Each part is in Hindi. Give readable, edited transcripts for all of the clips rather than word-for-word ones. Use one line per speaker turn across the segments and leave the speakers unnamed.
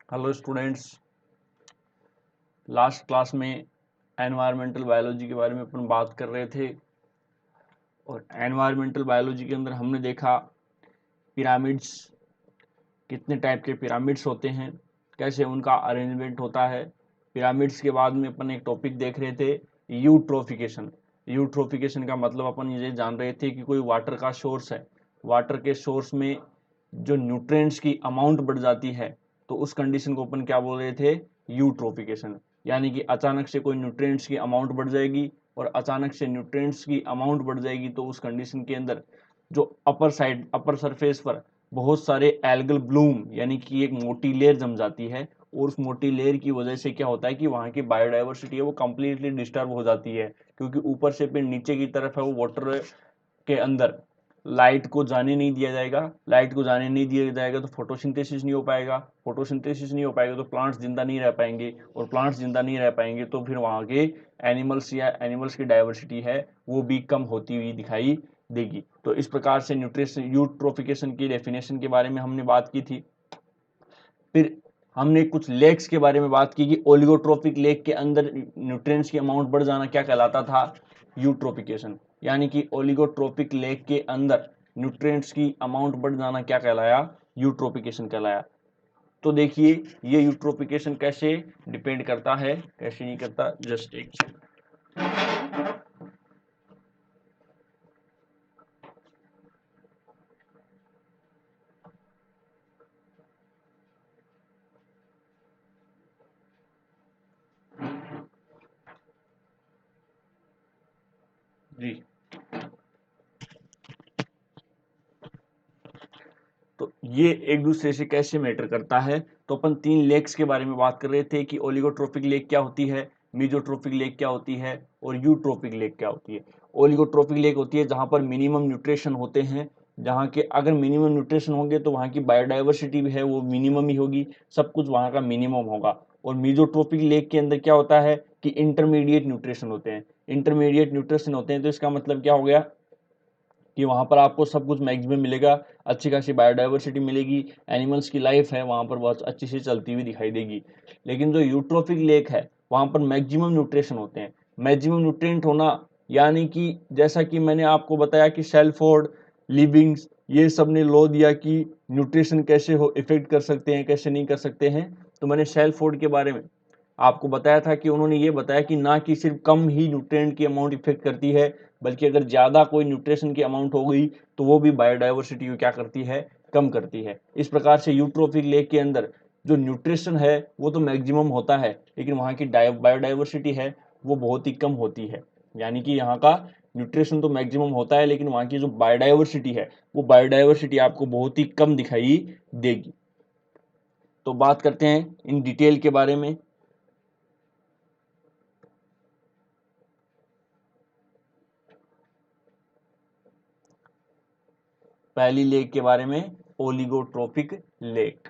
हेलो स्टूडेंट्स, लास्ट क्लास में एनवायरमेंटल बायोलॉजी के बारे में अपन बात कर रहे थे और एनवायरमेंटल बायोलॉजी के अंदर हमने देखा पिरामिड्स, कितने टाइप के पिरामिड्स होते हैं, कैसे उनका अरेंजमेंट होता है। पिरामिड्स के बाद में अपन एक टॉपिक देख रहे थे, यूट्रोफिकेशन। यूट्रोफिकेशन का मतलब अपन ये जान रहे थे कि कोई वाटर का सोर्स है, वाटर के सोर्स में जो न्यूट्रिएंट्स की अमाउंट बढ़ जाती है तो उस कंडीशन को अपन क्या बोल रहे थे, यूट्रोफिकेशन। यानी कि अचानक से कोई न्यूट्रिएंट्स की अमाउंट बढ़ जाएगी और अचानक से न्यूट्रिएंट्स की अमाउंट बढ़ जाएगी तो उस कंडीशन के अंदर जो अपर साइड, अपर सरफेस पर बहुत सारे एल्गल ब्लूम यानी कि एक मोटी लेयर जम जाती है और उस मोटी लेयर की वजह से क्या होता है कि वहाँ की बायोडाइवर्सिटी है वो कंप्लीटली डिस्टर्ब हो जाती है, क्योंकि ऊपर से फिर नीचे की तरफ है वो वाटर के अंदर लाइट को जाने नहीं दिया जाएगा। लाइट को जाने नहीं दिया जाएगा तो फोटोसिंथेसिस नहीं हो पाएगा, फोटोसिंथेसिस नहीं हो पाएगा तो प्लांट्स जिंदा नहीं रह पाएंगे, और प्लांट्स जिंदा नहीं रह पाएंगे तो फिर वहाँ के एनिमल्स या एनिमल्स की डाइवर्सिटी है वो भी कम होती हुई दिखाई देगी। तो इस प्रकार से न्यूट्रिशन यूट्रोफिकेशन की डेफिनेशन के बारे में हमने बात की थी। फिर हमने कुछ लेक्स के बारे में बात की कि ओलिगोट्रोपिक लेक के अंदर न्यूट्रिएंट्स की अमाउंट बढ़ जाना क्या कहलाता था, यूट्रोफिकेशन। यानी कि ओलिगोट्रोपिक लेक के अंदर न्यूट्रिएंट्स की अमाउंट बढ़ जाना क्या कहलाया, यूट्रोफिकेशन कहलाया। तो देखिए ये यूट्रोफिकेशन कैसे डिपेंड करता है, कैसे नहीं करता, जस्ट एक जी। तो ये एक दूसरे से कैसे मैटर करता है, तो अपन तीन लेक्स के बारे में बात कर रहे थे कि ओलिगोट्रोपिक लेक क्या होती है, मीजोट्रोपिक लेक क्या होती है और यूट्रोपिक लेक क्या होती है। ओलिगोट्रोपिक लेक होती है जहां पर मिनिमम न्यूट्रिशन होते हैं, जहाँ के अगर मिनिमम न्यूट्रिशन होंगे तो वहाँ की बायोडाइवर्सिटी भी है वो मिनिमम ही होगी, सब कुछ वहाँ का मिनिमम होगा। और मीजोट्रोपिक लेक के अंदर क्या होता है कि इंटरमीडिएट न्यूट्रिशन होते हैं, इंटरमीडिएट न्यूट्रिशन होते हैं। तो इसका मतलब क्या हो गया कि वहाँ पर आपको सब कुछ मैक्सिमम मिलेगा, अच्छी खासी बायोडाइवर्सिटी मिलेगी, एनिमल्स की लाइफ है वहाँ पर बहुत अच्छी से चलती हुई दिखाई देगी। लेकिन जो यूट्रोफिक लेक है वहाँ पर मैक्सिमम न्यूट्रिशन होते हैं। मैक्सिमम न्यूट्रिएंट होना यानी कि जैसा कि मैंने आपको बताया कि शेलफोर्ड, लिविंग्स, ये सब ने लॉ दिया कि न्यूट्रिशन कैसे हो इफेक्ट कर सकते हैं, कैसे नहीं कर सकते हैं। तो मैंने शेलफोर्ड के बारे में आपको बताया था कि उन्होंने ये बताया कि ना कि सिर्फ कम ही न्यूट्रिएंट की अमाउंट इफेक्ट करती है, बल्कि अगर ज़्यादा कोई न्यूट्रिशन की अमाउंट हो गई तो वो भी बायोडाइवर्सिटी को क्या करती है, कम करती है। इस प्रकार से यूट्रोफिक लेक के अंदर जो न्यूट्रिशन है वो तो मैक्सिमम होता है, लेकिन वहाँ की बायोडाइवर्सिटी है वो बहुत ही कम होती है। यानी कि यहाँ का न्यूट्रिशन तो मैक्सिमम होता है लेकिन वहाँ की जो बायोडाइवर्सिटी है वो बायोडाइवर्सिटी आपको बहुत ही कम दिखाई देगी। तो बात करते हैं इन डिटेल के बारे में। पहली लेक के बारे में, ओलिगोट्रोपिक लेक।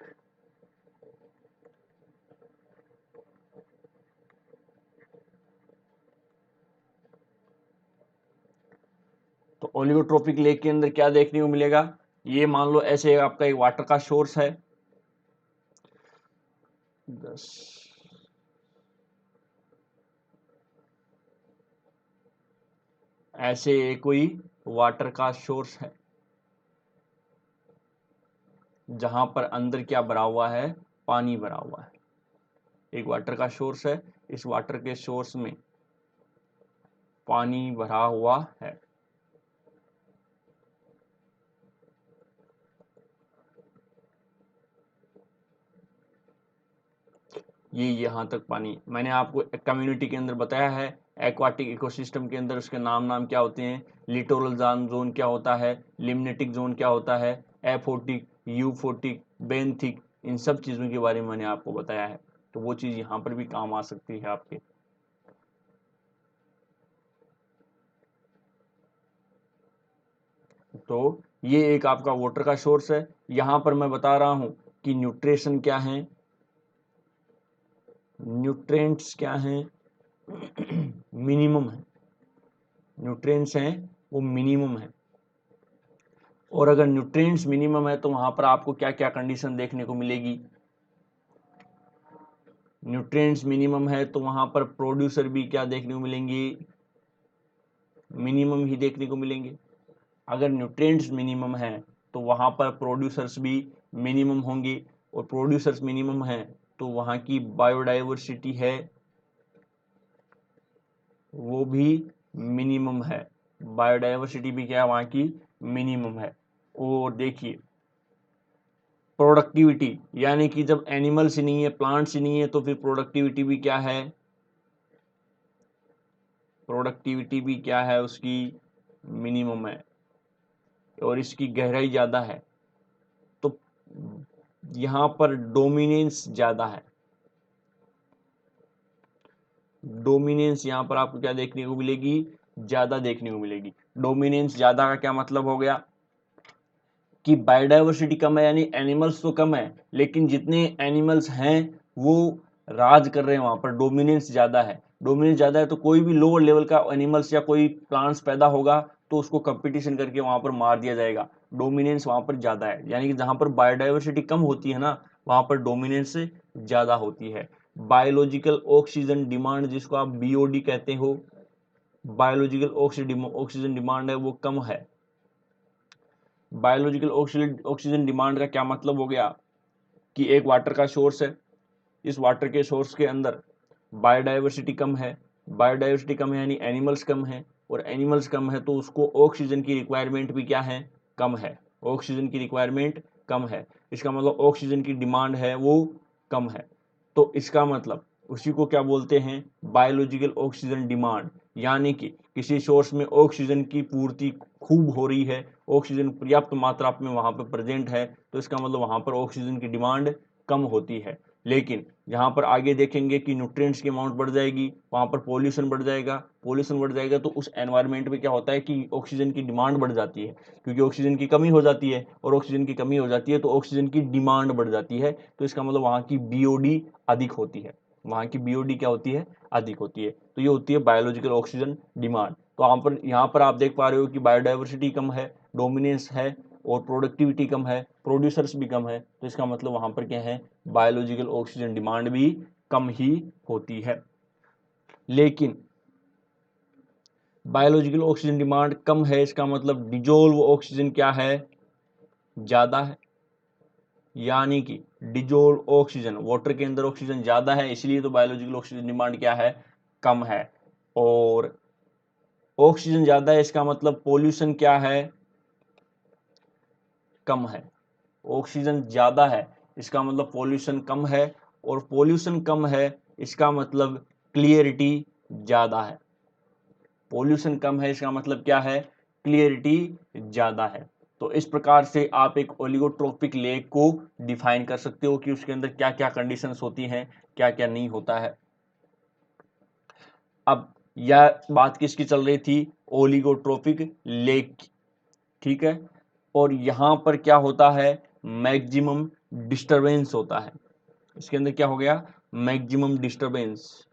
तो ओलिगोट्रोपिक लेक के अंदर क्या देखने को मिलेगा, ये मान लो ऐसे आपका एक वाटर का सोर्स है, 10, ऐसे कोई वाटर का सोर्स है जहां पर अंदर क्या भरा हुआ है, पानी भरा हुआ है। एक वाटर का सोर्स है, इस वाटर के सोर्स में पानी भरा हुआ है। ये यहाँ तक पानी मैंने आपको कम्युनिटी के अंदर बताया है, एक्वाटिक इकोसिस्टम के अंदर उसके नाम नाम क्या होते हैं, लिटोरल जोन क्या होता है, लिमनेटिक जोन क्या होता है, एफोटिक, यूफोटिक, बेंथिक, इन सब चीज़ों के बारे में मैंने आपको बताया है। तो वो चीज़ यहाँ पर भी काम आ सकती है आपके। तो ये एक आपका वाटर का सोर्स है। यहाँ पर मैं बता रहा हूँ कि न्यूट्रिशन क्या है, न्यूट्रिएंट्स क्या हैं, मिनिमम है, न्यूट्रिएंट्स हैं वो मिनिमम है। और अगर न्यूट्रिएंट्स मिनिमम है तो वहां पर आपको क्या क्या कंडीशन देखने को मिलेगी, न्यूट्रिएंट्स मिनिमम है तो वहां पर प्रोड्यूसर भी क्या देखने को मिलेंगे, मिनिमम ही देखने को मिलेंगे। अगर न्यूट्रिएंट्स मिनिमम है तो वहां पर प्रोड्यूसर्स भी मिनिमम होंगे, और प्रोड्यूसर्स मिनिमम है तो वहां की बायोडाइवर्सिटी है वो भी मिनिमम है, बायोडाइवर्सिटी भी क्या है वहां की मिनिमम है। और देखिए प्रोडक्टिविटी, यानी कि जब एनिमल्स ही नहीं है, प्लांट्स ही नहीं है, तो फिर प्रोडक्टिविटी भी क्या है, प्रोडक्टिविटी भी क्या है उसकी मिनिमम है, और इसकी गहराई ज्यादा है, तो यहां पर डोमिनेंस ज्यादा है। डोमिनेंस यहां पर आपको क्या देखने को मिलेगी, ज्यादा देखने को मिलेगी। डोमिनेंस ज्यादा का क्या मतलब हो गया कि बायोडाइवर्सिटी कम है, यानी एनिमल्स तो कम है, लेकिन जितने एनिमल्स हैं वो राज कर रहे हैं वहां पर, डोमिनेंस ज्यादा है। डोमिनेंस ज्यादा है तो कोई भी लोअर लेवल का एनिमल्स या कोई प्लांट्स पैदा होगा तो उसको कंपटीशन करके वहां पर मार दिया जाएगा। डोमिनेंस वहां पर ज्यादा है, यानी कि जहां पर बायोडाइवर्सिटी कम होती है ना, वहां पर डोमिनेंस ज्यादा होती है। बायोलॉजिकल ऑक्सीजन डिमांड, जिसको आप बीओडी कहते हो, बायोलॉजिकल ऑक्सीजन डिमांड है वो कम है। बायोलॉजिकल ऑक्सीजन डिमांड का क्या मतलब हो गया कि एक वाटर का सोर्स है, इस वाटर के सोर्स के अंदर बायोडाइवर्सिटी कम है, बायोडाइवर्सिटी कम है यानी एनिमल्स कम है, और एनिमल्स कम है तो उसको ऑक्सीजन की रिक्वायरमेंट भी क्या है, कम है, ऑक्सीजन की रिक्वायरमेंट कम है। इसका मतलब ऑक्सीजन की डिमांड है वो कम है। तो इसका मतलब उसी को क्या बोलते हैं, बायोलॉजिकल ऑक्सीजन डिमांड, यानी कि किसी सोर्स में ऑक्सीजन की पूर्ति खूब हो रही है, ऑक्सीजन पर्याप्त मात्रा में वहां पर प्रेजेंट है, तो इसका मतलब वहां पर ऑक्सीजन की डिमांड कम होती है। लेकिन यहाँ पर आगे देखेंगे कि न्यूट्रिएंट्स की अमाउंट बढ़ जाएगी, वहां पर पॉल्यूशन बढ़ जाएगा, पॉल्यूशन बढ़ जाएगा तो उस एनवायरनमेंट में क्या होता है कि ऑक्सीजन की डिमांड बढ़ जाती है, क्योंकि ऑक्सीजन की कमी हो जाती है, और ऑक्सीजन की कमी हो जाती है तो ऑक्सीजन की डिमांड बढ़ जाती है, तो इसका मतलब वहां की बीओडी अधिक होती है, वहां की बीओडी क्या होती है, अधिक होती है। तो ये होती है बायोलॉजिकल ऑक्सीजन डिमांड। तो यहाँ पर आप देख पा रहे हो कि बायोडाइवर्सिटी कम है, डोमिनेंस है, और प्रोडक्टिविटी कम है, प्रोड्यूसर्स भी कम है, तो इसका मतलब वहां पर क्या है, बायोलॉजिकल ऑक्सीजन डिमांड भी कम ही होती है। लेकिन बायोलॉजिकल ऑक्सीजन डिमांड कम है, इसका मतलब डिजोल्व ऑक्सीजन क्या है, ज्यादा है। यानी कि डिजोल्व ऑक्सीजन, वाटर के अंदर ऑक्सीजन ज्यादा है, इसलिए तो बायोलॉजिकल ऑक्सीजन डिमांड क्या है, कम है। और ऑक्सीजन ज्यादा है इसका मतलब पोल्यूशन क्या है, कम है। ऑक्सीजन ज्यादा है इसका मतलब पोल्यूशन कम है, और पोल्यूशन कम है इसका मतलब क्लियरिटी ज्यादा है। पोल्यूशन कम है इसका मतलब क्या है, क्लियरिटी ज्यादा है। तो इस प्रकार से आप एक ओलिगोट्रोपिक लेक को डिफाइन कर सकते हो कि उसके अंदर क्या क्या कंडीशंस होती हैं, क्या क्या नहीं होता है। अब यह बात किसकी चल रही थी, ओलिगोट्रोपिक लेक की, ठीक है। और यहां पर क्या होता है, मैक्सिमम डिस्टरबेंस होता है। इसके अंदर क्या हो गया, मैक्सिमम डिस्टरबेंस।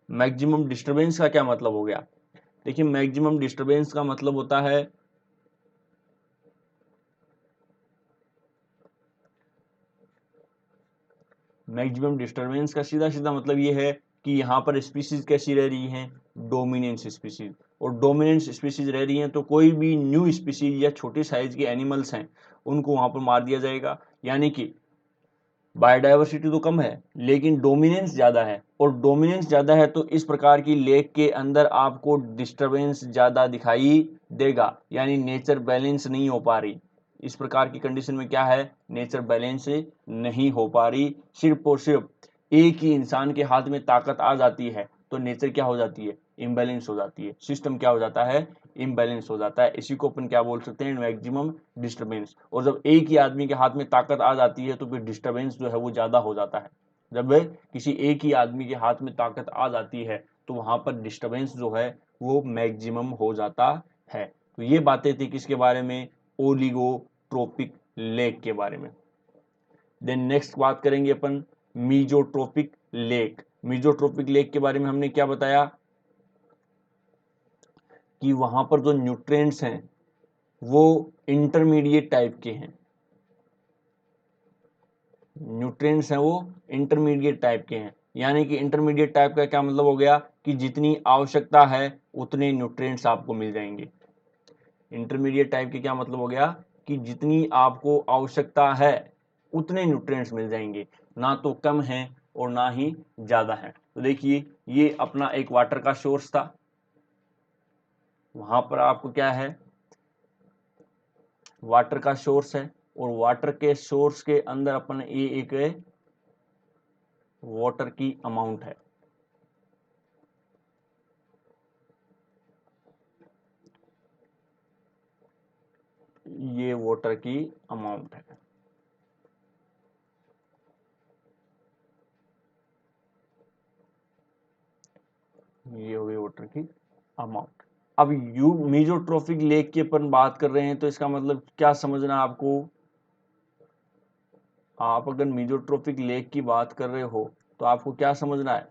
मैक्सिमम डिस्टरबेंस का क्या मतलब हो गया, देखिए मैक्सिमम डिस्टरबेंस का मतलब होता है मैक्सिमम डिस्टरबेंस का सीधा सीधा मतलब ये है कि यहाँ पर स्पीसीज कैसी रह रही हैं, डोमिनेंस स्पीसीज। और डोमिनेंस स्पीसीज रह रही हैं तो कोई भी न्यू स्पीसीज या छोटे साइज के एनिमल्स हैं उनको वहां पर मार दिया जाएगा। यानी कि बायोडाइवर्सिटी तो कम है लेकिन डोमिनेंस ज्यादा है, और डोमिनेंस ज्यादा है तो इस प्रकार की लेक के अंदर आपको डिस्टरबेंस ज्यादा दिखाई देगा, यानी नेचर बैलेंस नहीं हो पा रही। इस प्रकार की कंडीशन में क्या है, नेचर बैलेंस नहीं हो पा रही। सिर्फ और सिर्फ एक ही इंसान के हाथ में ताकत आ जाती है तो नेचर क्या हो जाती है, इम्बैलेंस हो जाती है, सिस्टम क्या हो जाता है, इम्बैलेंस हो जाता है। इसी को अपन क्या बोल सकते हैं, मैक्सिमम डिस्टरबेंस। और जब एक ही आदमी के हाथ में ताकत आ जाती है तो फिर डिस्टरबेंस जो है वो ज्यादा हो जाता है। जब किसी एक ही आदमी के हाथ में ताकत आ जाती है तो वहां पर डिस्टरबेंस जो है वो मैक्सिमम हो जाता है। तो ये बातें थी किसके बारे में, ओलिगोट्रोपिक लेक के बारे में। देन नेक्स्ट बात करेंगे अपन मीजोट्रोपिक लेक। मीजोट्रोपिक लेक के बारे में हमने क्या बताया कि वहां पर जो न्यूट्रिएंट्स हैं वो इंटरमीडिएट टाइप के हैं। न्यूट्रिएंट्स हैं वो इंटरमीडिएट टाइप के हैं। यानी कि इंटरमीडिएट टाइप का क्या मतलब हो गया कि जितनी आवश्यकता है उतने न्यूट्रिएंट्स आपको मिल जाएंगे। इंटरमीडिएट टाइप के क्या मतलब हो गया कि जितनी आपको आवश्यकता है उतने न्यूट्रिएंट्स मिल जाएंगे, ना तो कम है और ना ही ज्यादा है। तो देखिए ये अपना एक वाटर का सोर्स था, वहां पर आपको क्या है वाटर का सोर्स है, और वाटर के सोर्स के अंदर अपन ये एक वाटर की अमाउंट है। ये वाटर की अमाउंट है। ये हो गई वाटर की अमाउंट। अब यू मीजोट्रोफिक लेक की अपन बात कर रहे हैं, तो इसका मतलब क्या समझना है आपको? आप अगर मीजोट्रोफिक लेक की बात कर रहे हो तो आपको क्या समझना है?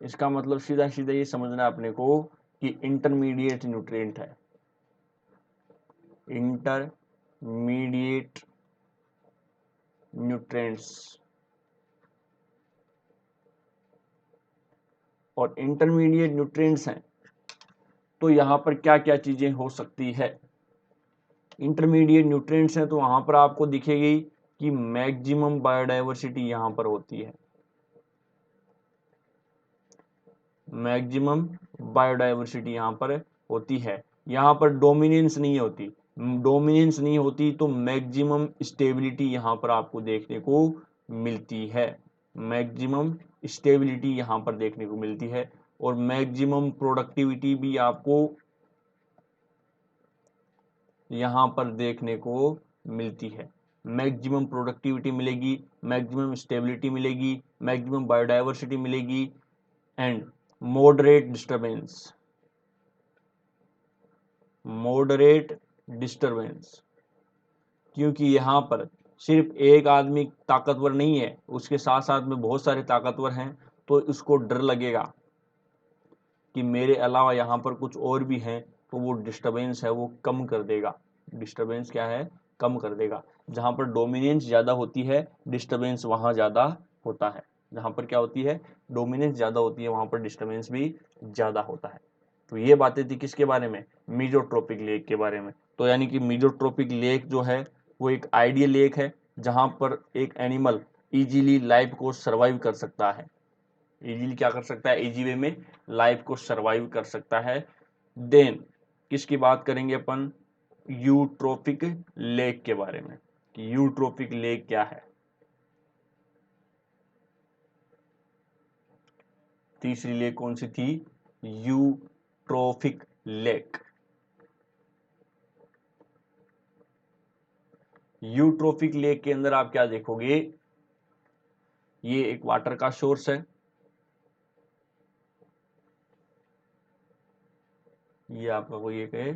इसका मतलब सीधा सीधा ये समझना है अपने को कि इंटरमीडिएट न्यूट्रिएंट है, इंटरमीडिएट न्यूट्रिएंट्स। और इंटरमीडिएट न्यूट्रिएंट्स हैं तो यहाँ पर क्या क्या चीजें हो सकती है? इंटरमीडिएट न्यूट्रिएंट्स हैं तो वहां पर आपको दिखेगी कि मैक्सिमम बायोडायवर्सिटी यहाँ पर होती है, मैक्सिमम बायोडायवर्सिटी यहाँ पर होती है। यहाँ पर डोमिनेंस नहीं होती, डोमिनेंस नहीं होती तो मैक्सिमम स्टेबिलिटी यहाँ पर आपको देखने को मिलती है, मैक्सिमम स्टेबिलिटी यहाँ पर देखने को मिलती है। और मैक्सिमम प्रोडक्टिविटी भी आपको यहाँ पर देखने को मिलती है। मैक्सिमम प्रोडक्टिविटी मिलेगी, मैक्सिमम स्टेबिलिटी मिलेगी, मैक्सिमम बायोडायवर्सिटी मिलेगी, and moderate disturbance, moderate disturbance. क्योंकि यहाँ पर सिर्फ एक आदमी ताकतवर नहीं है, उसके साथ साथ में बहुत सारे ताकतवर हैं, तो उसको डर लगेगा कि मेरे अलावा यहाँ पर कुछ और भी हैं, तो वो डिस्टरबेंस है वो कम कर देगा। डिस्टरबेंस क्या है? कम कर देगा। जहाँ पर डोमिनेंस ज़्यादा होती है डिस्टरबेंस वहाँ ज़्यादा होता है, जहाँ पर क्या होती है डोमिनेंस ज़्यादा होती है वहाँ पर डिस्टरबेंस भी ज़्यादा होता है। तो ये बातें थी किसके बारे में? मीजोट्रोपिक लेक के बारे में। तो यानी कि मीजोट्रोपिक लेक जो है वो एक आइडियल लेक है जहाँ पर एक एनिमल इजीली लाइफ को सर्वाइव कर सकता है, इजीली क्या कर सकता है, इजी वे में लाइफ को सरवाइव कर सकता है। देन किसकी बात करेंगे अपन? यूट्रोफिक लेक के बारे में कि यूट्रोफिक लेक क्या है। तीसरी लेक कौन सी थी? Eutrophic lake. यूट्रोफिक लेक के अंदर आप क्या देखोगे? ये एक वाटर का सोर्स है, ये आपका कोई एक है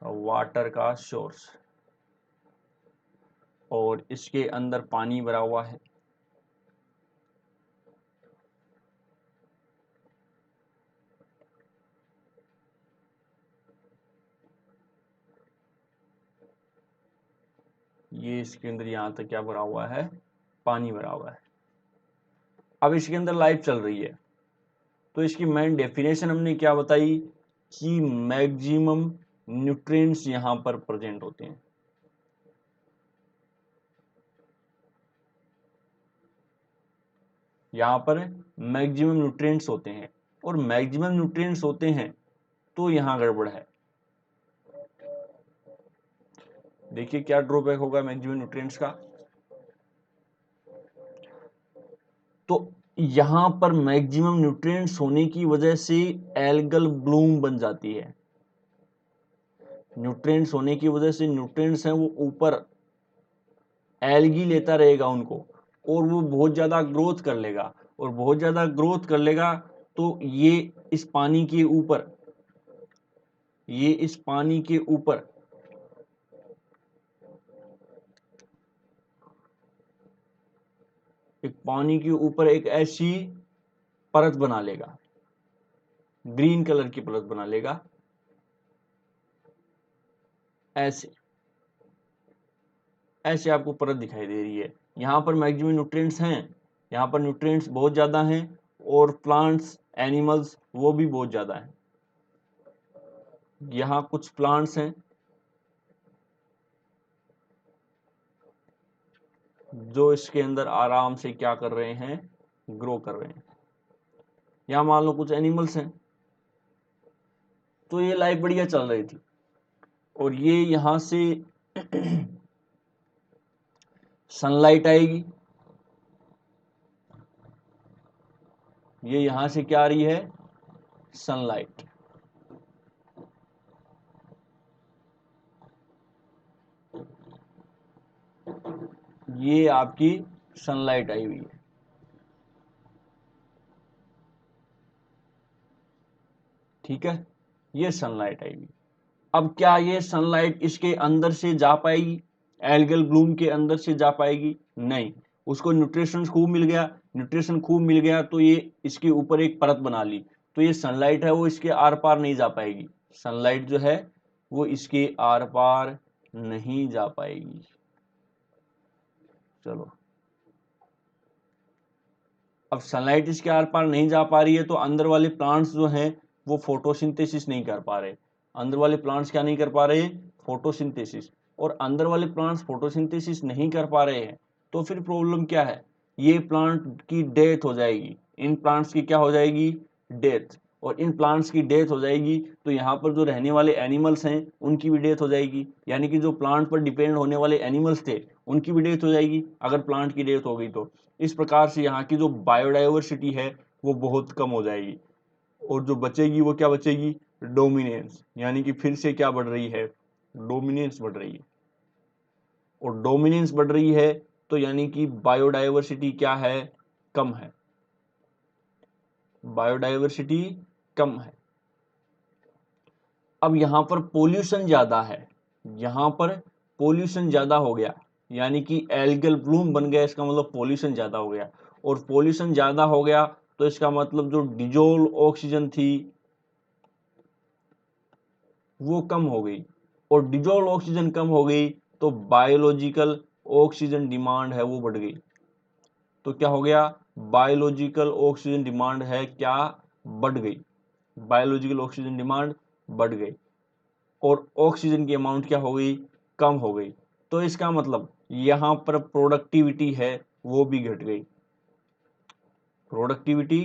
वाटर का सोर्स, और इसके अंदर पानी भरा हुआ है। ये इसके अंदर यहां तक क्या भरा हुआ है? पानी भरा हुआ है। अब इसके अंदर लाइफ चल रही है, तो इसकी मेन डेफिनेशन हमने क्या बताई कि मैक्सिमम न्यूट्रिएंट्स यहां पर प्रेजेंट होते हैं। यहां पर मैक्सिमम न्यूट्रिएंट्स होते हैं, और मैक्सिमम न्यूट्रिएंट्स होते हैं तो यहां गड़बड़ है। देखिए क्या ड्रॉबैक होगा मैक्सिमम न्यूट्रिएंट्स का? तो यहां पर मैक्सिमम न्यूट्रिएंट्स होने की वजह से एल्गल ब्लूम बन जाती है। न्यूट्रिएंट्स होने की वजह से न्यूट्रिएंट्स हैं वो ऊपर एल्गी लेता रहेगा उनको, और वो बहुत ज्यादा ग्रोथ कर लेगा, और बहुत ज्यादा ग्रोथ कर लेगा तो इस पानी के ऊपर ये इस पानी के ऊपर एक ऐसी परत बना लेगा, ग्रीन कलर की परत बना लेगा ऐसे। ऐसे आपको परत दिखाई दे रही है। यहाँ पर मैक्सिमम न्यूट्रिएंट्स हैं, यहाँ पर न्यूट्रिएंट्स बहुत ज़्यादा हैं और प्लांट्स एनिमल्स वो भी बहुत ज़्यादा हैं। यहाँ कुछ प्लांट्स हैं जो इसके अंदर आराम से क्या कर रहे हैं, ग्रो कर रहे हैं। यहाँ मान लो कुछ एनिमल्स हैं, तो ये लाइफ बढ़िया चल रही थी और ये यहाँ से सनलाइट आएगी, ये यहाँ से क्या आ रही है, सनलाइट। ये आपकी सनलाइट आई हुई है, ठीक है, ये सनलाइट आई हुई। अब क्या ये सनलाइट इसके अंदर से जा पाएगी, एल्गल ब्लूम के अंदर से जा पाएगी? नहीं, उसको न्यूट्रिशन खूब मिल गया, न्यूट्रिशन खूब मिल गया तो ये इसके ऊपर एक परत बना ली, तो ये सनलाइट है वो इसके आर पार नहीं जा पाएगी, सनलाइट जो है वो इसके आर पार नहीं जा पाएगी। चलो, अब सनलाइट इसके आर पार नहीं जा पा रही है तो अंदर वाले प्लांट्स जो हैं वो फोटोसिंथेसिस नहीं कर पा रहे। अंदर वाले प्लांट्स क्या नहीं कर पा रहे, फोटोसिंथेसिस। और अंदर वाले प्लांट्स फोटोसिंथेसिस नहीं कर पा रहे हैं तो फिर प्रॉब्लम क्या है, ये प्लांट की डेथ हो जाएगी, इन प्लांट्स की क्या हो जाएगी, डेथ। और इन प्लांट्स की डेथ हो जाएगी तो यहाँ पर जो रहने वाले एनिमल्स हैं उनकी भी डेथ हो जाएगी, यानी कि जो प्लांट पर डिपेंड होने वाले एनिमल्स थे उनकी भी डेथ हो जाएगी अगर प्लांट की डेथ हो गई तो। इस प्रकार से यहाँ की जो बायोडाइवर्सिटी है वो बहुत कम हो जाएगी और जो बचेगी वो क्या बचेगी, डोमिनेंस, यानी कि फिर से क्या बढ़ रही है, डोमिनेंस बढ़ रही है। और डोमिनेंस बढ़ रही है तो यानी कि बायोडाइवर्सिटी क्या है, कम है, बायोडाइवर्सिटी कम है। अब यहां पर पोल्यूशन ज्यादा है, यहां पर पोल्यूशन ज्यादा हो गया, यानी कि एल्गल ब्लूम बन गया, इसका मतलब पोल्यूशन ज्यादा हो गया। और पोल्यूशन ज्यादा हो गया तो इसका मतलब जो डिजोल्व ऑक्सीजन थी वो कम हो गई, और डिजोल्व ऑक्सीजन कम हो गई तो बायोलॉजिकल ऑक्सीजन डिमांड है वो बढ़ गई। तो क्या हो गया, बायोलॉजिकल ऑक्सीजन डिमांड है क्या, बढ़ गई, बायोलॉजिकल ऑक्सीजन डिमांड बढ़ गई और ऑक्सीजन की अमाउंट क्या हो गई, कम हो गई। तो इसका मतलब यहां पर प्रोडक्टिविटी है वो भी घट गई, प्रोडक्टिविटी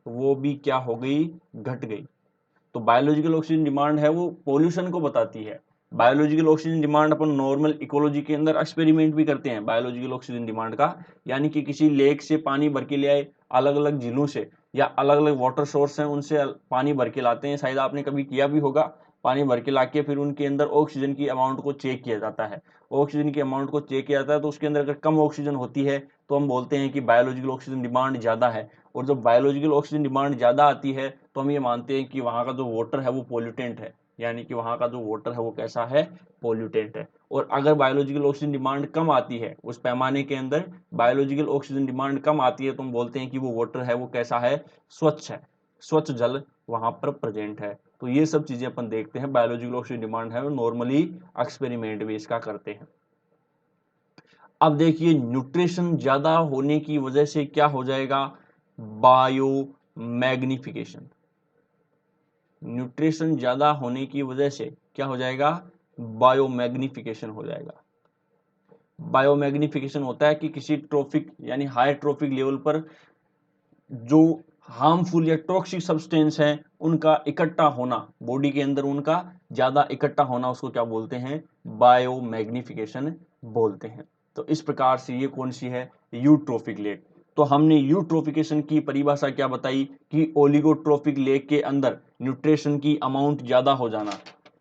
वो भी क्या हो गई, घट गई। तो बायोलॉजिकल ऑक्सीजन डिमांड है वो पोल्यूशन को बताती है। बायोलॉजिकल ऑक्सीजन डिमांड अपन नॉर्मल इकोलॉजी के अंदर एक्सपेरिमेंट भी करते हैं बायोलॉजिकल ऑक्सीजन डिमांड का, यानी कि किसी लेक से पानी भर के ले आए, अलग अलग झीलों से या अलग अलग वाटर सोर्स हैं उनसे पानी भर के लाते हैं, शायद आपने कभी किया भी होगा। पानी भर के लाके फिर उनके अंदर ऑक्सीजन की अमाउंट को चेक किया जाता है, ऑक्सीजन की अमाउंट को चेक किया जाता है तो उसके अंदर अगर कम ऑक्सीजन होती है तो हम बोलते हैं कि बायोलॉजिकल ऑक्सीजन डिमांड ज़्यादा है। और जब बायोलॉजिकल ऑक्सीजन डिमांड ज़्यादा आती है तो हम ये मानते हैं कि वहाँ का जो वाटर है वो पोल्यूटेंट है, यानी कि वहाँ का जो वाटर है वो कैसा है, पोल्यूटेंट है। और अगर बायोलॉजिकल ऑक्सीजन डिमांड कम आती है, उस पैमाने के अंदर बायोलॉजिकल ऑक्सीजन डिमांड कम आती है तो हम बोलते हैं कि वो वाटर है वो कैसा है, स्वच्छ है, स्वच्छ जल वहाँ पर प्रेजेंट है। तो ये सब चीज़ें अपन देखते हैं, बायोलॉजिकल ऑक्सीजन डिमांड है और नॉर्मली एक्सपेरिमेंट भी इसका करते हैं। अब देखिए न्यूट्रिशन ज़्यादा होने की वजह से क्या हो जाएगा, बायो मैग्निफिकेशन। न्यूट्रिशन ज़्यादा होने की वजह से क्या हो जाएगा, बायो मैग्निफिकेशन हो जाएगा। बायो मैग्निफिकेशन होता है कि किसी ट्रॉफिक यानी हाई ट्रॉफिक लेवल पर जो हार्मफुल या टॉक्सिक सब्सटेंस हैं उनका इकट्ठा होना, बॉडी के अंदर उनका ज़्यादा इकट्ठा होना, उसको क्या बोलते हैं, बायो मैग्निफिकेशन बोलते हैं। तो इस प्रकार से ये कौन सी है, यूट्रोफिक लेक। तो हमने यूट्रोफिकेशन की परिभाषा क्या बताई कि ओलिगोट्रोफिक लेक के अंदर न्यूट्रिशन की अमाउंट ज़्यादा हो जाना।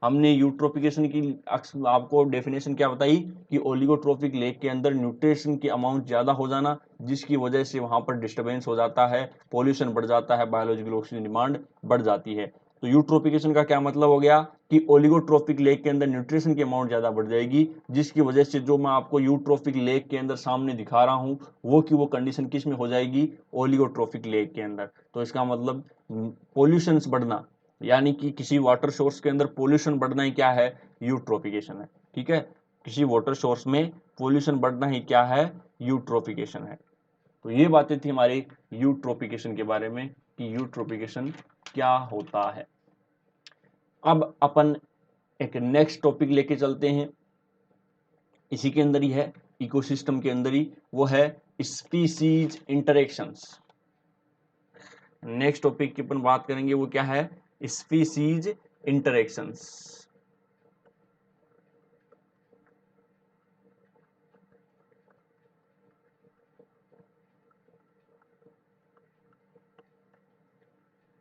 हमने यूट्रोफिकेशन की आपको डेफिनेशन क्या बताई कि ओलिगोट्रोफिक लेक के अंदर न्यूट्रिशन की अमाउंट ज़्यादा हो जाना जिसकी वजह से वहाँ पर डिस्टर्बेंस हो जाता है, पोल्यूशन बढ़ जाता है, बायोलॉजिकल ऑक्सीजन डिमांड बढ़ जाती है। तो यूट्रोफिकेशन का क्या मतलब हो गया कि ओलिगोट्रोफिक लेक के अंदर न्यूट्रिशन की अमाउंट ज़्यादा बढ़ जाएगी जिसकी वजह से जो मैं आपको यूट्रोफिक लेक के अंदर सामने दिखा रहा हूँ वो कंडीशन किस में हो जाएगी, ओलिगोट्रोफिक लेक के अंदर। तो इसका मतलब पोल्यूशन बढ़ना, यानी कि किसी वाटर सोर्स के अंदर पोल्यूशन बढ़ना ही क्या है, यूट्रोफिकेशन है। ठीक है, किसी वाटर सोर्स में पोल्यूशन बढ़ना ही क्या है, यूट्रोफिकेशन है। तो ये बातें थी हमारी यूट्रोफिकेशन के बारे में कि यूट्रोफिकेशन क्या होता है। अब अपन एक नेक्स्ट टॉपिक लेके चलते हैं, इसी के अंदर ही है, इकोसिस्टम के अंदर ही, वो है स्पीसीज इंटरेक्शंस। नेक्स्ट टॉपिक की अपन बात करेंगे वो क्या है, स्पीसीज इंटरेक्शंस।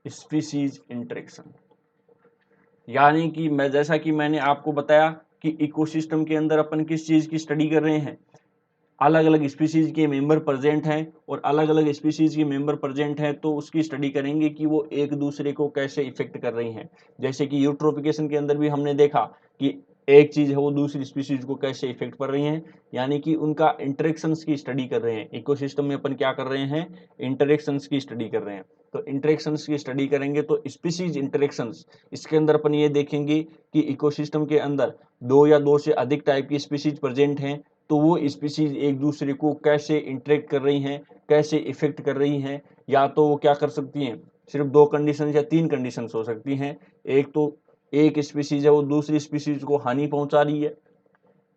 स्पीसीज इंटरेक्शन यानी कि जैसा कि मैंने आपको बताया कि इकोसिस्टम के अंदर अपन किस चीज की स्टडी कर रहे हैं, अलग अलग स्पीसीज के मेंबर प्रेजेंट हैं और अलग अलग स्पीसीज के मेंबर प्रेजेंट हैं तो उसकी स्टडी करेंगे कि वो एक दूसरे को कैसे इफेक्ट कर रही हैं। जैसे कि यूट्रोफिकेशन के अंदर भी हमने देखा कि एक चीज है वो दूसरी स्पीसीज को कैसे इफेक्ट कर रही हैं, यानी कि उनका इंटरेक्शंस की स्टडी कर रहे हैं। इकोसिस्टम में अपन क्या कर रहे हैं, इंटरेक्शंस की स्टडी कर रहे हैं। तो इंटरेक्शंस की स्टडी करेंगे तो स्पीसीज इंटरेक्शंस, इसके अंदर अपन ये देखेंगे कि इकोसिस्टम के अंदर दो या दो से अधिक टाइप की स्पीसीज प्रेजेंट हैं तो वो स्पीसीज एक दूसरे को कैसे इंटरेक्ट कर रही हैं, कैसे इफेक्ट कर रही हैं। या तो वो क्या कर सकती हैं, सिर्फ दो कंडीशन या तीन कंडीशन हो सकती हैं। एक तो एक स्पीसीज है वो दूसरी स्पीसीज को हानि पहुंचा रही है,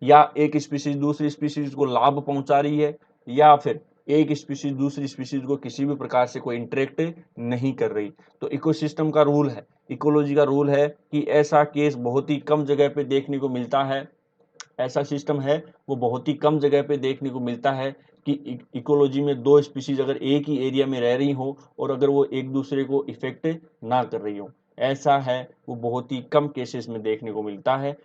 या एक स्पीसीज दूसरी स्पीसीज को लाभ पहुंचा रही है, या फिर एक स्पीसीज दूसरी स्पीसीज को किसी भी प्रकार से कोई इंटरेक्ट नहीं कर रही। तो इकोसिस्टम का रूल है, इकोलॉजी का रूल है कि ऐसा केस बहुत ही कम जगह पे देखने को मिलता है, ऐसा सिस्टम है वो बहुत ही कम जगह पे देखने को मिलता है कि इकोलॉजी में दो स्पीसीज अगर एक ही एरिया में रह रही हो और अगर वो एक दूसरे को इफेक्ट ना कर रही हो, ऐसा है वो बहुत ही कम केसेस में देखने को मिलता है।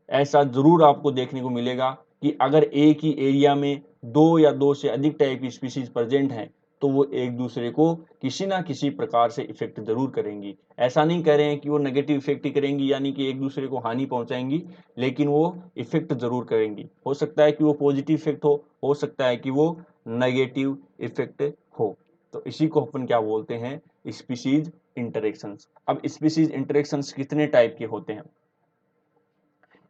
ऐसा जरूर आपको देखने को मिलेगा कि अगर एक ही एरिया में दो या दो से अधिक टाइप की स्पीसीज प्रेजेंट हैं तो वो एक दूसरे को किसी ना किसी प्रकार से इफेक्ट जरूर करेंगी। ऐसा नहीं कह रहे हैं कि वो नेगेटिव इफेक्ट ही करेंगी यानी कि एक दूसरे को हानि पहुंचाएंगी, लेकिन वो इफेक्ट जरूर करेंगी। हो सकता है कि वो पॉजिटिव इफेक्ट हो सकता है कि वो नेगेटिव इफेक्ट हो। तो इसी को अपन क्या बोलते हैं, स्पीसीज इंटरेक्शंस। अब स्पीसीज इंटरेक्शंस कितने टाइप के होते हैं,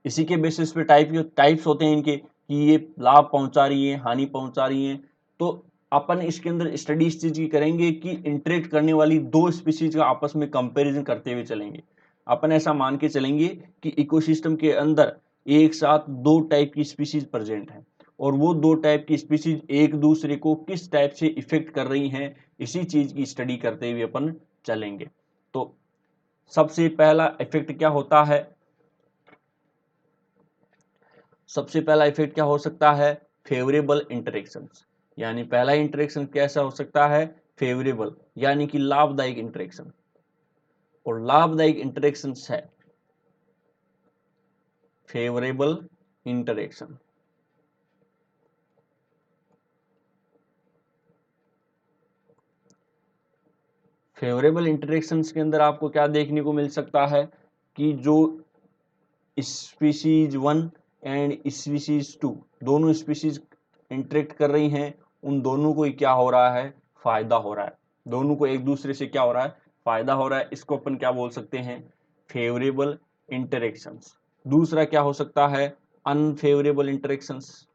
इसी के बेसिस पे टाइप्स होते हैं इनके कि ये लाभ पहुंचा रही है, हानि पहुंचा रही है। तो अपन इसके अंदर स्टडी इस चीज की करेंगे कि इंटरेक्ट करने वाली दो स्पीसीज का आपस में कंपैरिजन करते हुए चलेंगे। अपन ऐसा मान के चलेंगे कि इकोसिस्टम के अंदर एक साथ दो टाइप की स्पीसीज प्रेजेंट है और वो दो टाइप की स्पीसीज एक दूसरे को किस टाइप से इफेक्ट कर रही हैं, इसी चीज की स्टडी करते हुए अपन चलेंगे। तो सबसे पहला इफेक्ट क्या होता है, सबसे पहला इफेक्ट क्या हो सकता है, फेवरेबल इंटरेक्शंस। यानी पहला इंटरेक्शन कैसा हो सकता है, फेवरेबल यानी कि लाभदायक इंटरेक्शन। और लाभदायक इंटरेक्शंस है फेवरेबल इंटरेक्शन। फेवरेबल इंटरेक्शंस के अंदर आपको क्या देखने को मिल सकता है कि जो स्पीसीज 1 एंड स्पीसीज 2 दोनों स्पीसीज इंटरेक्ट कर रही हैं, उन दोनों को क्या हो रहा है, फायदा हो रहा है। दोनों को एक दूसरे से क्या हो रहा है, फायदा हो रहा है। इसको अपन क्या बोल सकते हैं, फेवरेबल इंटरेक्शंस। दूसरा क्या हो सकता है, अनफेवरेबल इंटरेक्शंस।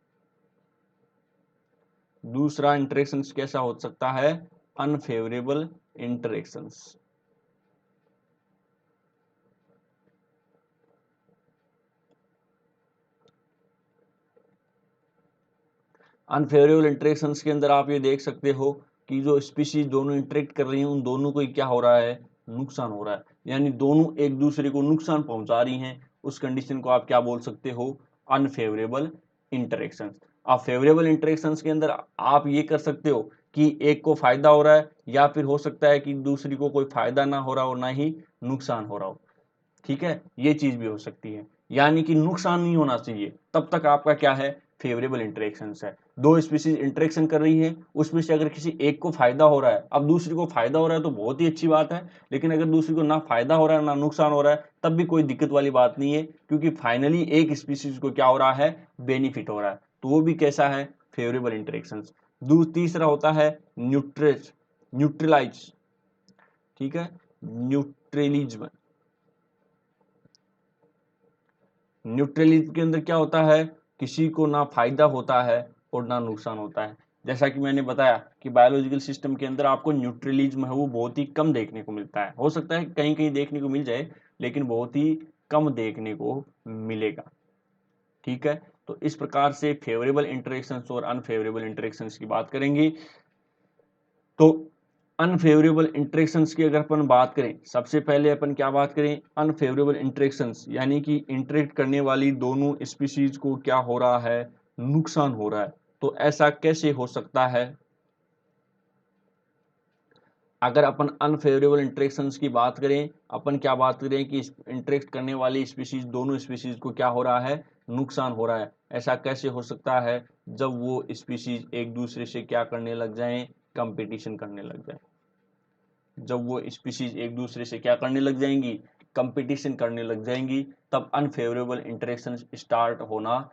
दूसरा इंटरेक्शंस कैसा हो सकता है, अनफेवरेबल इंटरेक्शंस। अनफेवरेबल इंटरेक्शंस के अंदर आप ये देख सकते हो कि जो स्पीशीज दोनों इंटरेक्ट कर रही हैं उन दोनों को क्या हो रहा है, नुकसान हो रहा है। यानी दोनों एक दूसरे को नुकसान पहुंचा रही हैं, उस कंडीशन को आप क्या बोल सकते हो, अनफेवरेबल इंटरेक्शंस। आप फेवरेबल इंटरेक्शंस के अंदर आप ये कर सकते हो कि एक को फायदा हो रहा है, या फिर हो सकता है कि दूसरी को कोई फायदा ना हो रहा हो ना ही नुकसान हो रहा हो। ठीक है, ये चीज भी हो सकती है, यानी कि नुकसान नहीं होना चाहिए, तब तक आपका क्या है, फेवरेबल इंटरेक्शन है। दो स्पीसीज इंटरेक्शन कर रही है, उसमें से अगर किसी एक को फायदा हो रहा है, अब दूसरी को फायदा हो रहा है तो बहुत ही अच्छी बात है, लेकिन अगर दूसरी को ना फायदा हो रहा है ना नुकसान हो रहा है तब भी कोई दिक्कत वाली बात नहीं है, क्योंकि फाइनली एक स्पीसीज को क्या हो रहा है, बेनिफिट हो रहा है, तो वो भी कैसा है, फेवरेबल इंटरेक्शन। तीसरा होता है न्यूट्रलाइज। ठीक है, न्यूट्रलिज्म। न्यूट्रलिज्म के अंदर क्या होता है, किसी को ना फायदा होता है और ना नुकसान होता है। जैसा कि मैंने बताया कि बायोलॉजिकल सिस्टम के अंदर आपको न्यूट्रलिज्म है वो बहुत ही कम देखने को मिलता है, हो सकता है कहीं कहीं देखने को मिल जाए लेकिन बहुत ही कम देखने को मिलेगा। ठीक है, तो इस प्रकार से फेवरेबल इंटरेक्शंस और अनफेवरेबल इंटरेक्शंस की बात करेंगे। तो अनफेवरेबल इंटरेक्शंस की अगर अपन बात करें, सबसे पहले अपन क्या बात करें, अनफेवरेबल इंटरेक्शंस यानी कि इंटरेक्ट करने वाली दोनों स्पीशीज को क्या हो रहा है, नुकसान हो रहा है। तो ऐसा कैसे हो सकता है? अगर अपन अनफेवरेबल इंटरेक्शंस की बात करें, अपन क्या बात करें कि इंटरेक्ट करने वाली स्पीशीज, दोनों स्पीशीज को क्या हो रहा है, नुकसान हो रहा है। ऐसा कैसे हो सकता है? जब वो स्पीशीज एक दूसरे से क्या करने लग जाएं, कंपटीशन करने लग जाए। जब वो स्पीशीज एक दूसरे से क्या करने लग जाएंगी, कंपटीशन करने लग जाएंगी, तब अनफेवरेबल इंटरेक्शन स्टार्ट होना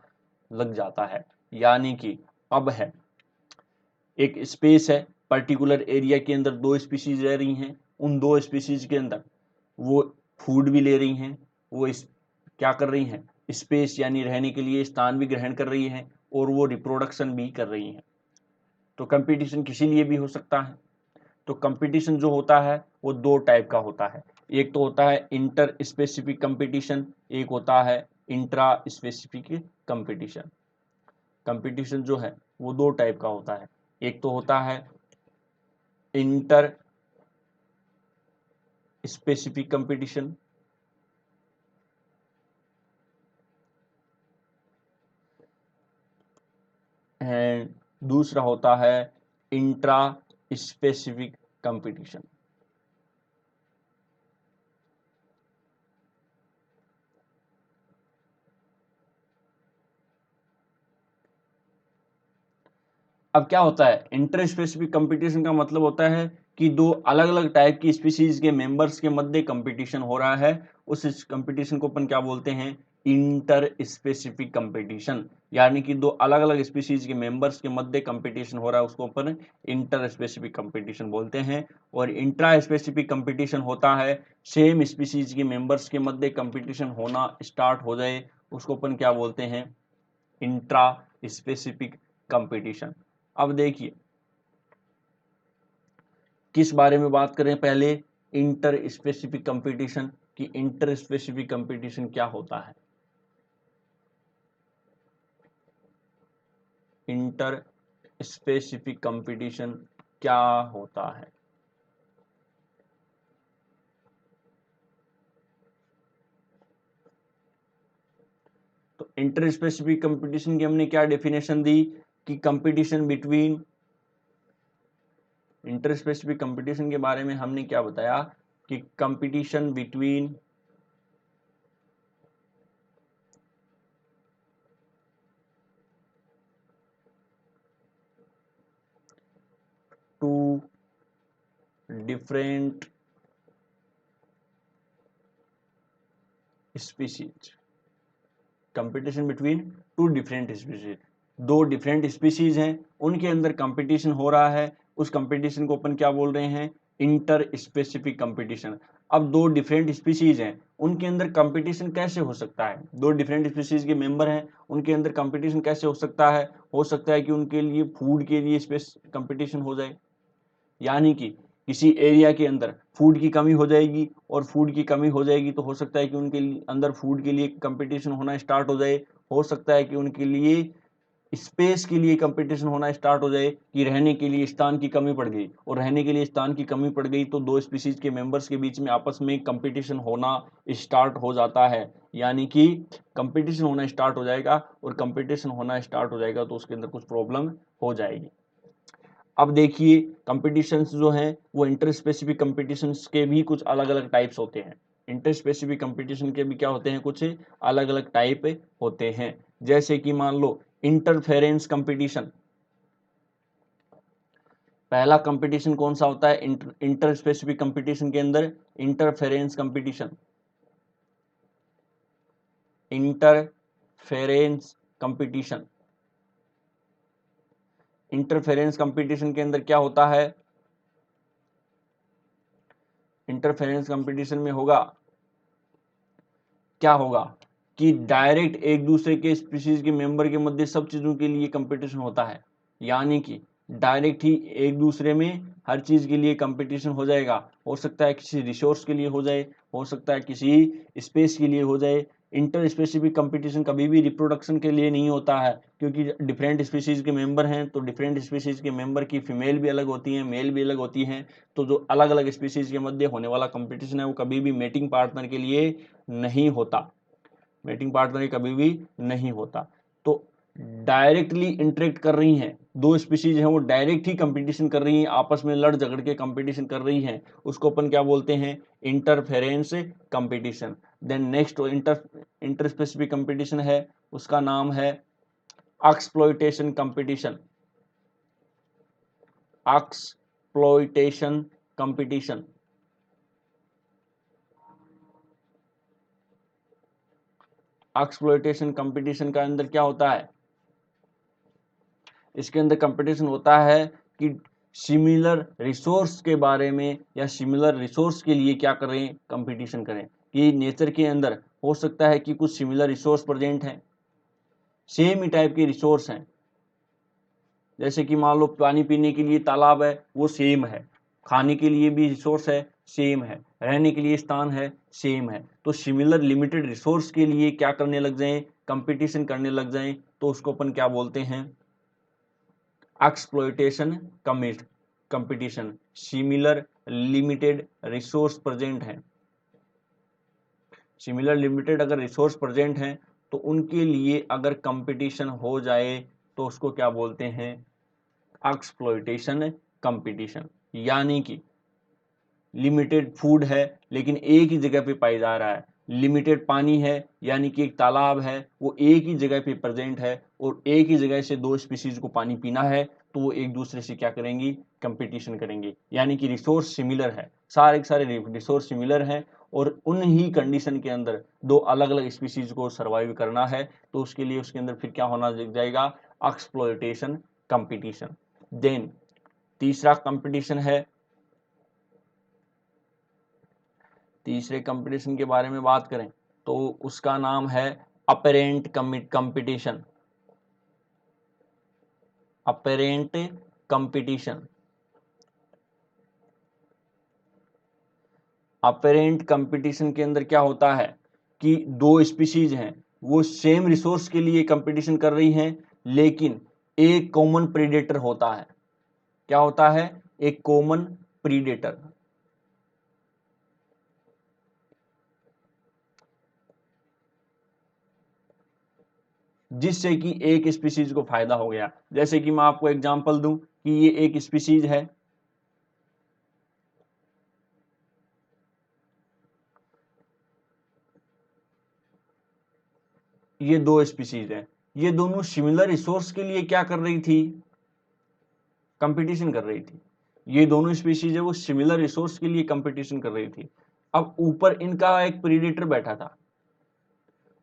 लग जाता है। यानी कि अब है एक स्पेस है, पर्टिकुलर एरिया के अंदर दो स्पीशीज रह रही हैं, उन दो स्पीशीज के अंदर वो फूड भी ले रही हैं, वो क्या कर रही हैं, स्पेस यानी रहने के लिए स्थान भी ग्रहण कर रही हैं और वो रिप्रोडक्शन भी कर रही हैं। तो कंपटीशन किसी लिए भी हो सकता है। तो कंपटीशन जो होता है वो दो टाइप का होता है, एक तो होता है इंटर स्पेसिफिक कंपटीशन, एक होता है इंट्रा स्पेसिफिक कंपटीशन। कंपटीशन जो है वो दो टाइप का होता है, एक तो होता है इंटर स्पेसिफिक कंपटीशन एंड दूसरा होता है इंट्रा स्पेसिफिक कंपटीशन। अब क्या होता है, इंटर स्पेसिफिक कंपटीशन का मतलब होता है कि दो अलग अलग टाइप की स्पीशीज के मेंबर्स के मध्य कंपटीशन हो रहा है, उस कंपटीशन को अपन क्या बोलते हैं, इंटर स्पेसिफिक कंपटीशन। यानी कि दो अलग अलग स्पीशीज के मेंबर्स के मध्य कंपटीशन हो रहा है, उसको अपन इंटर स्पेसिफिक कंपटीशन बोलते हैं। और इंट्रा स्पेसिफिक कंपटीशन होता है सेम स्पीशीज के मेंबर्स के मध्य कंपटीशन होना स्टार्ट हो जाए, उसको अपन क्या बोलते हैं, इंट्रा स्पेसिफिक कंपटीशन। अब देखिए किस बारे में बात करें, पहले इंटर स्पेसिफिक कंपटीशन कि इंटर स्पेसिफिक कंपटीशन क्या होता है। इंटर स्पेसिफिक कंपटीशन क्या होता है? तो इंटर स्पेसिफिक कंपटीशन की हमने क्या डेफिनेशन दी कि competition between, inter specific competition के बारे में हमने क्या बताया कि competition between two different species, competition between two different species, दो डिफरेंट स्पीशीज हैं उनके अंदर कंपटीशन हो रहा है, उस कंपटीशन को अपन क्या बोल रहे हैं, इंटर स्पेसिफिक कंपटीशन। अब दो डिफरेंट स्पीशीज हैं उनके अंदर कंपटीशन कैसे हो सकता है, दो डिफरेंट स्पीशीज के मेंबर हैं उनके अंदर कंपटीशन कैसे हो सकता है कि उनके लिए फूड के लिए स्पेस कंपटीशन हो जाए। यानी कि किसी एरिया के अंदर फूड की कमी हो जाएगी और फूड की कमी हो जाएगी तो हो सकता है कि उनके अंदर फूड के लिए कंपटीशन होना स्टार्ट हो जाए, हो सकता है कि उनके लिए स्पेस के लिए कंपटीशन होना स्टार्ट हो जाए कि रहने के लिए स्थान की कमी पड़ गई, और रहने के लिए स्थान की कमी पड़ गई तो दो स्पीशीज के मेंबर्स के बीच में आपस में कंपटीशन होना स्टार्ट हो जाता है। यानी कि कंपटीशन होना स्टार्ट हो जाएगा, और कंपटीशन होना स्टार्ट हो जाएगा तो उसके अंदर कुछ प्रॉब्लम हो जाएगी। अब देखिए कंपटीशंस जो हैं वो इंटर स्पेसिफिक कंपटीशंस के भी कुछ अलग अलग टाइप्स होते हैं, इंटर स्पेसिफिक कंपटीशन के भी क्या होते हैं, कुछ अलग अलग टाइप होते हैं। जैसे कि मान लो इंटरफेरेंस कंपटीशन, पहला कंपटीशन कौन सा होता है इंटर स्पेसिफिक कंपटीशन के अंदर, interference competition. Interference competition, interference competition के अंदर क्या होता है, इंटरफेरेंस कंपटीशन में होगा क्या होगा, कि डायरेक्ट एक दूसरे के स्पीशीज के मेंबर के मध्य सब चीज़ों के लिए कंपटीशन होता है, यानी कि डायरेक्ट ही एक दूसरे में हर चीज़ के लिए कंपटीशन हो जाएगा। हो सकता है किसी रिसोर्स के लिए हो जाए, हो सकता है किसी स्पेस के लिए हो जाए। इंटर स्पेसिफिक कंपटीशन कभी भी रिप्रोडक्शन के लिए नहीं होता है, क्योंकि डिफरेंट स्पीशीज के मेंबर हैं, तो डिफरेंट स्पीशीज के मेंबर की फीमेल भी अलग होती हैं, मेल भी अलग होती हैं। तो जो अलग अलग स्पीशीज के मध्य होने वाला कंपटीशन है वो कभी भी मेटिंग पार्टनर के लिए नहीं होता, मेटिंग पार्टनर कभी भी नहीं होता। तो डायरेक्टली इंटरेक्ट कर रही हैं, दो स्पीशीज हैं वो डायरेक्ट ही कंपटीशन कर रही हैं, आपस में लड़ झगड़ के कंपटीशन कर रही हैं, उसको अपन क्या बोलते हैं, interference competition. Then next interspecific competition है, उसका नाम है exploitation competition. Exploitation competition, exploitation competition का अंदर क्या होता है, इसके अंदर कंपटीशन होता है कि सिमिलर रिसोर्स के बारे में या सिमिलर रिसोर्स के लिए क्या करें, कंपटीशन करें। कि नेचर के अंदर हो सकता है कि कुछ सिमिलर रिसोर्स प्रेजेंट हैं, सेम ही टाइप के रिसोर्स हैं, जैसे कि मान लो पानी पीने के लिए तालाब है वो सेम है, खाने के लिए भी रिसोर्स है सेम है, रहने के लिए स्थान है सेम है। तो सिमिलर लिमिटेड रिसोर्स के लिए क्या करने लग जाएं, कंपटीशन करने लग जाएं, तो उसको अपन क्या बोलते हैं, exploitation competition. Similar limited resource present हैं, सिमिलर लिमिटेड अगर रिसोर्स प्रेजेंट हैं तो उनके लिए अगर कंपटीशन हो जाए तो उसको क्या बोलते हैं, एक्सप्लॉइटेशन कंपटीशन। यानी कि लिमिटेड फूड है लेकिन एक ही जगह पे पाई जा रहा है, लिमिटेड पानी है यानी कि एक तालाब है वो एक ही जगह पे प्रेजेंट है और एक ही जगह से दो स्पीशीज को पानी पीना है, तो वो एक दूसरे से क्या करेंगी, कंपटीशन करेंगी। यानी कि रिसोर्स सिमिलर है, सारे के सारे रिसोर्स सिमिलर हैं और उन ही कंडीशन के अंदर दो अलग अलग स्पीशीज को सर्वाइव करना है, तो उसके लिए उसके अंदर फिर क्या होना जाएगा, एक्सप्लॉइटेशन कंपटीशन। देन तीसरा कंपटीशन है, तीसरे कंपटीशन के बारे में बात करें तो उसका नाम है apparent competition. Apparent competition, apparent competition के अंदर क्या होता है कि दो स्पीशीज हैं वो सेम रिसोर्स के लिए कंपटीशन कर रही हैं, लेकिन एक कॉमन प्रीडेटर होता है। क्या होता है, एक कॉमन प्रीडेटर, जिससे कि एक स्पीशीज को फायदा हो गया। जैसे कि मैं आपको एग्जांपल दूं कि ये एक स्पीशीज है, ये दो स्पीशीज हैं, ये दोनों सिमिलर रिसोर्स के लिए क्या कर रही थी, कंपटीशन कर रही थी। ये दोनों स्पीशीज है वो सिमिलर रिसोर्स के लिए कंपटीशन कर रही थी। अब ऊपर इनका एक प्रीडेटर बैठा था,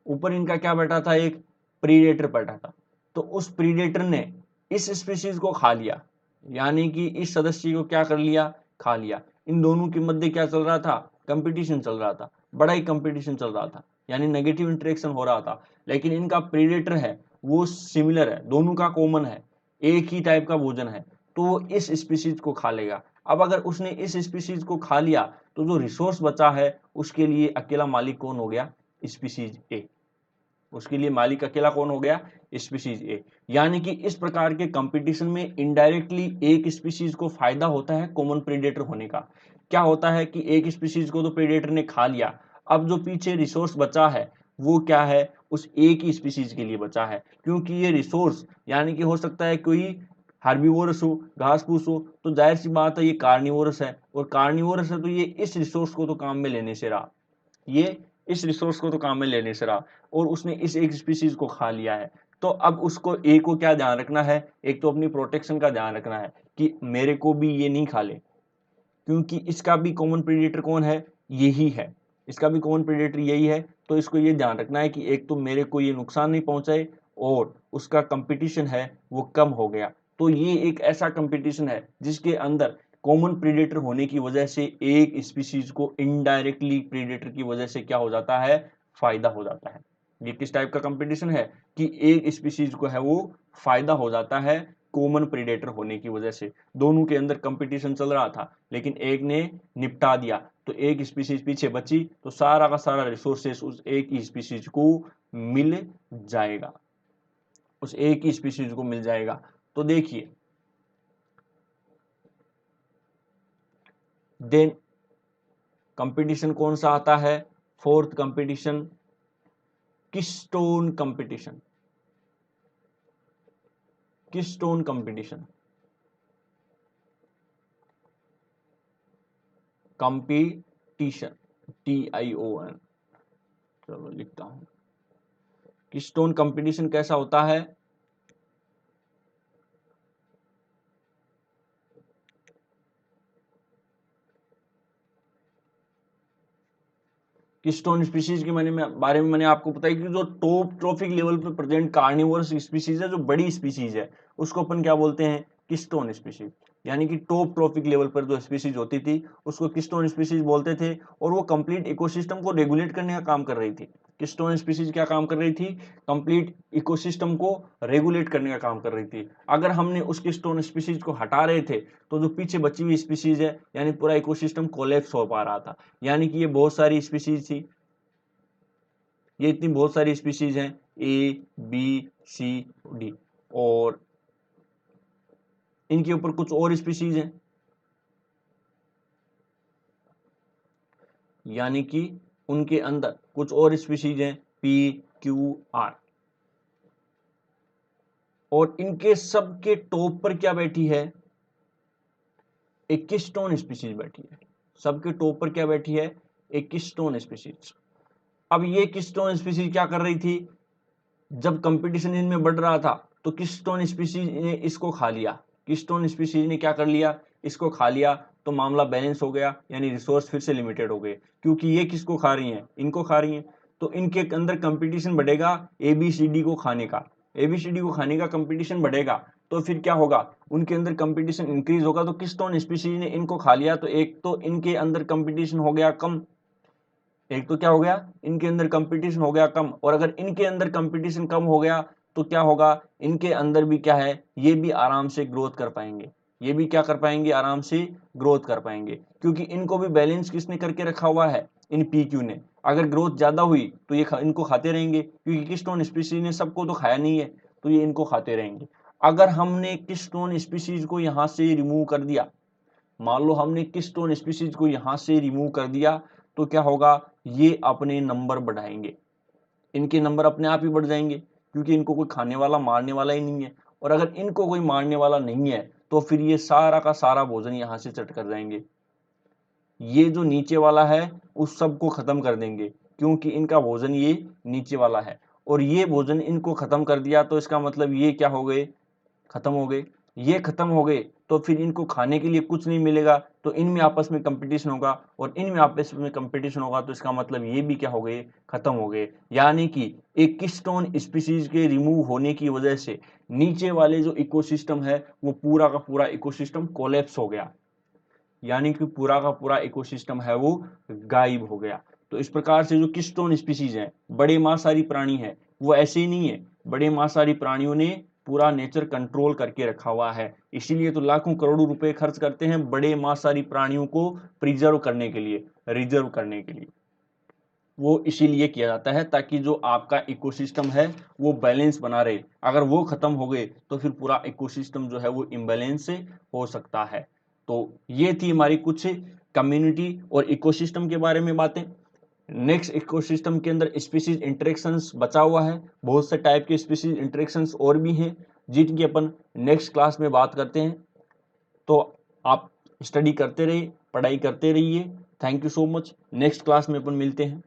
ऊपर इनका क्या बैठा था, एक प्रीडेटर बैठा था। तो उस प्रीडेटर ने इस स्पीशीज को खा लिया, यानी कि इस सदस्य को क्या कर लिया, खा लिया। इन दोनों के मध्य क्या चल रहा था, कंपटीशन चल रहा था, बड़ा ही कंपटीशन चल रहा था, यानी नेगेटिव इंटरेक्शन हो रहा था। लेकिन इनका प्रीडेटर है वो सिमिलर है, दोनों का कॉमन है, एक ही टाइप का भोजन है, तो वो इस स्पीशीज को खा लेगा। अब अगर उसने इस स्पीशीज को खा लिया तो जो रिसोर्स बचा है उसके लिए अकेला मालिक कौन हो गया, स्पीशीज ए। उसके लिए मालिक अकेला कौन हो गया, स्पीशीज ए। यानी कि इस प्रकार के कंपटीशन में इनडायरेक्टली एक स्पीशीज को फायदा होता है कॉमन प्रेडेटर होने का। क्या होता है कि एक स्पीशीज को तो प्रेडेटर ने खा लिया, अब जो पीछे रिसोर्स बचा है वो क्या है, उस एक ही स्पीशीज के लिए बचा है, क्योंकि ये रिसोर्स यानी कि हो सकता है कोई हार्बिवोरस हो, घास फूस हो, तो जाहिर सी बात है ये कार्निवोरस है, और कार्निवोरस है तो ये इस रिसोर्स को तो काम में लेने से रहा, ये इस रिसोर्स को तो काम में लेने से रहा और उसने इस एक स्पीशीज को खा लिया है। तो अब उसको ए को क्या ध्यान रखना है, एक तो अपनी प्रोटेक्शन का ध्यान रखना है कि मेरे को भी ये नहीं खा ले, क्योंकि इसका भी कॉमन प्रेडेटर कौन है, यही है, इसका भी कॉमन प्रेडेटर यही है। तो इसको ये ध्यान रखना है कि एक तो मेरे को ये नुकसान नहीं पहुंचाए और उसका कंपटीशन है वो कम हो गया। तो ये एक ऐसा कंपटीशन है जिसके अंदर कॉमन प्रेडेटर होने की वजह से एक स्पीशीज को इनडायरेक्टली प्रेडेटर की वजह से क्या हो जाता है, फायदा हो जाता है। ये किस टाइप का कंपटीशन है कि एक स्पीशीज को है वो फायदा हो जाता है कॉमन प्रेडेटर होने की वजह से। दोनों के अंदर कंपटीशन चल रहा था लेकिन एक ने निपटा दिया तो एक स्पीशीज पीछे बची, तो सारा का सारा रिसोर्सेस उस एक ही स्पीशीज को मिल जाएगा, उस एक ही स्पीशीज को मिल जाएगा। तो देखिए देन कंपटीशन कौन सा आता है, फोर्थ कंपटीशन किस्टोन कंपटीशन। किस्टोन कंपटीशन, कंपटीशन TION, चलो लिखता हूं। किस्टोन कंपटीशन कैसा होता है, किस्टोन स्पीशीज के बारे में मैंने आपको बताया कि जो टॉप ट्रॉफिक लेवल पे प्रेजेंट कार्निवोरस स्पीशीज है, जो बड़ी स्पीशीज है, उसको अपन क्या बोलते हैं, किस्टोन स्पीशीज। यानी कि टॉप ट्रॉफिक लेवल पर जो स्पीशीज होती थी उसको किस्टोन स्पीशीज बोलते थे, और वो कंप्लीट इकोसिस्टम को रेगुलेट करने का काम कर रही थी। किस्टोन स्पीशीज क्या काम कर रही थी, कंप्लीट इकोसिस्टम को रेगुलेट करने का काम कर रही थी। अगर हमने उस किस्टोन स्पीशीज को हटा रहे थे तो जो पीछे बची हुई स्पीशीज है यानी पूरा इकोसिस्टम कोलैप्स हो पा रहा था। यानी कि ये बहुत सारी स्पीशीज थी, ये इतनी बहुत सारी स्पीशीज हैं ABCD, और इनके ऊपर कुछ और स्पीशीज हैं, यानी कि उनके अंदर कुछ और स्पीशीज हैं PQR, और इनके सबके टॉप पर क्या बैठी है, एक किस्टोन स्पीशीज बैठी है। सबके टॉप पर क्या बैठी है, एक किस्टोन स्पीशीज। अब ये किस्टोन स्पीशीज क्या कर रही थी, जब कंपटीशन इनमें बढ़ रहा था तो किस्टोन स्पीशीज ने इसको खा लिया। किस्टोन स्पीशीज ने क्या कर लिया, इसको खा लिया, तो मामला बैलेंस हो गया, यानी रिसोर्स फिर से लिमिटेड हो गए, क्योंकि ये किसको खा रही हैं, इनको खा रही हैं। तो इनके अंदर कंपटीशन बढ़ेगा ABCD को खाने का, ABCD को खाने का कंपटीशन बढ़ेगा, तो फिर क्या होगा, उनके अंदर कंपटीशन इंक्रीज होगा। तो किस्टोन स्पीशीज ने इनको खा लिया, तो एक तो इनके अंदर कंपटीशन हो गया कम, एक तो क्या हो गया, इनके अंदर कंपटीशन हो गया कम, और अगर इनके अंदर कंपटीशन कम हो गया तो क्या होगा, इनके अंदर भी क्या है, ये भी आराम से ग्रोथ कर पाएंगे, ये भी क्या कर पाएंगे, आराम से ग्रोथ कर पाएंगे, क्योंकि इनको भी बैलेंस किसने करके रखा हुआ है, इन PQ ने। अगर ग्रोथ ज्यादा हुई तो ये इनको खाते रहेंगे, क्योंकि किस्टोन स्पीशीज ने सबको तो खाया नहीं है, तो ये इनको खाते रहेंगे। अगर हमने किस्टोन स्पीशीज को यहां से रिमूव कर दिया, मान लो हमने किस्टोन स्पीशीज को यहां से रिमूव कर दिया, तो क्या होगा, ये अपने नंबर बढ़ाएंगे, इनके नंबर अपने आप ही बढ़ जाएंगे, क्योंकि इनको कोई खाने वाला मारने वाला ही नहीं है। और अगर इनको कोई मारने वाला नहीं है तो फिर ये सारा का सारा भोजन यहां से चट कर जाएंगे, ये जो नीचे वाला है उस सब को खत्म कर देंगे, क्योंकि इनका भोजन ये नीचे वाला है, और ये भोजन इनको खत्म कर दिया, तो इसका मतलब ये क्या हो गए, खत्म हो गए। ये खत्म हो गए तो फिर इनको खाने के लिए कुछ नहीं मिलेगा, तो इनमें आपस में कंपटीशन होगा, और इनमें आपस में कंपटीशन होगा, तो इसका मतलब ये भी क्या हो गए, खत्म हो गए। यानी कि एक किस्टोन स्पीशीज के रिमूव होने की वजह से नीचे वाले जो इकोसिस्टम है वो पूरा का पूरा इकोसिस्टम कोलैप्स हो गया, यानी कि पूरा का पूरा इकोसिस्टम है वो गायब हो गया। तो इस प्रकार से जो किस्टोन स्पीशीज हैं, बड़े मांसाहारी प्राणी हैं, वो ऐसे ही नहीं है, बड़े मांसाहारी प्राणियों ने पूरा नेचर कंट्रोल करके रखा हुआ है, इसीलिए तो लाखों करोड़ों रुपए खर्च करते हैं बड़े मांसाहारी प्राणियों को प्रिजर्व करने के लिए, रिजर्व करने के लिए। वो इसीलिए किया जाता है ताकि जो आपका इकोसिस्टम है वो बैलेंस बना रहे। अगर वो खत्म हो गए तो फिर पूरा इकोसिस्टम जो है वो इम्बैलेंस हो सकता है। तो ये थी हमारी कुछ कम्युनिटी और इकोसिस्टम के बारे में बातें। नेक्स्ट इकोसिस्टम के अंदर स्पीशीज इंटरेक्शंस बचा हुआ है, बहुत से टाइप के स्पीशीज इंटरेक्शंस और भी हैं जिनकी अपन नेक्स्ट क्लास में बात करते हैं। तो आप स्टडी करते रहिए, पढ़ाई करते रहिए। Thank you so much. Next class में अपन मिलते हैं।